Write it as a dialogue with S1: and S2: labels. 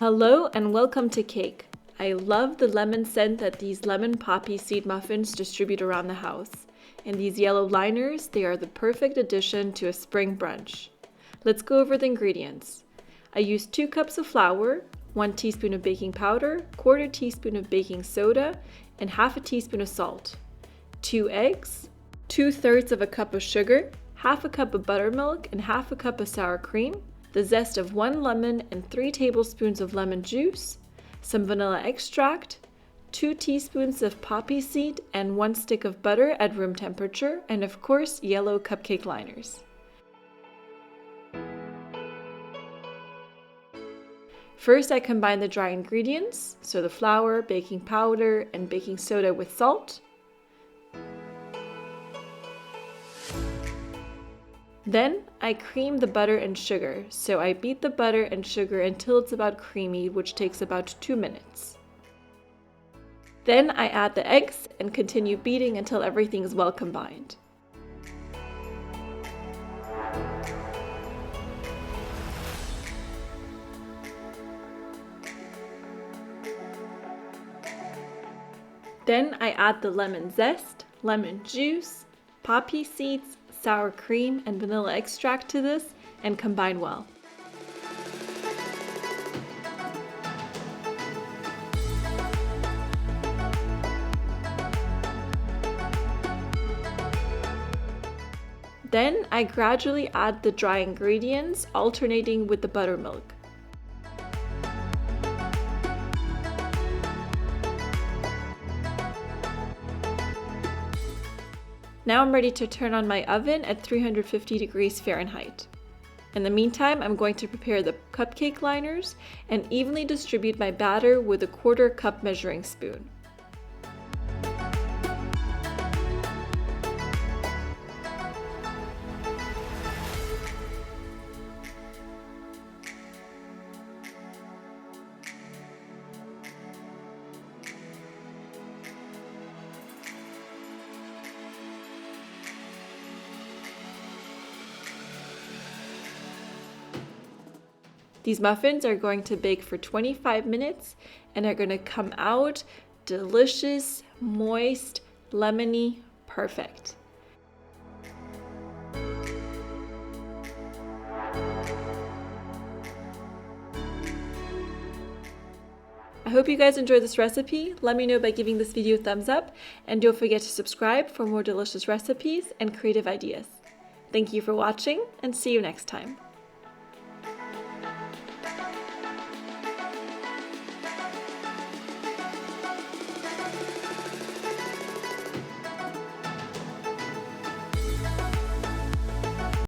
S1: Hello and welcome to Cake. I love the lemon scent that these lemon poppy seed muffins distribute around the house. And these yellow liners, they are the perfect addition to a spring brunch. Let's go over the ingredients. I used 2 cups of flour, 1 teaspoon of baking powder, 1/4 teaspoon of baking soda, and 1/2 teaspoon of salt. 2 eggs, 2/3 of a cup of sugar, 1/2 cup of buttermilk, and 1/2 cup of sour cream, the zest of 1 lemon and 3 tablespoons of lemon juice, some vanilla extract, 2 teaspoons of poppy seed, and 1 stick of butter at room temperature, and of course, yellow cupcake liners. First, I combine the dry ingredients, so the flour, baking powder, and baking soda with salt. Then I cream the butter and sugar, so I beat the butter and sugar until it's about creamy, which takes about 2 minutes. Then I add the eggs and continue beating until everything is well combined. Then I add the lemon zest, lemon juice, poppy seeds, sour cream, and vanilla extract to this and combine well. Then I gradually add the dry ingredients, alternating with the buttermilk. Now I'm ready to turn on my oven at 350 degrees Fahrenheit. In the meantime, I'm going to prepare the cupcake liners and evenly distribute my batter with a 1/4 cup measuring spoon. These muffins are going to bake for 25 minutes and are going to come out delicious, moist, lemony, perfect. I hope you guys enjoyed this recipe. Let me know by giving this video a thumbs up, and don't forget to subscribe for more delicious recipes and creative ideas. Thank you for watching, and see you next time.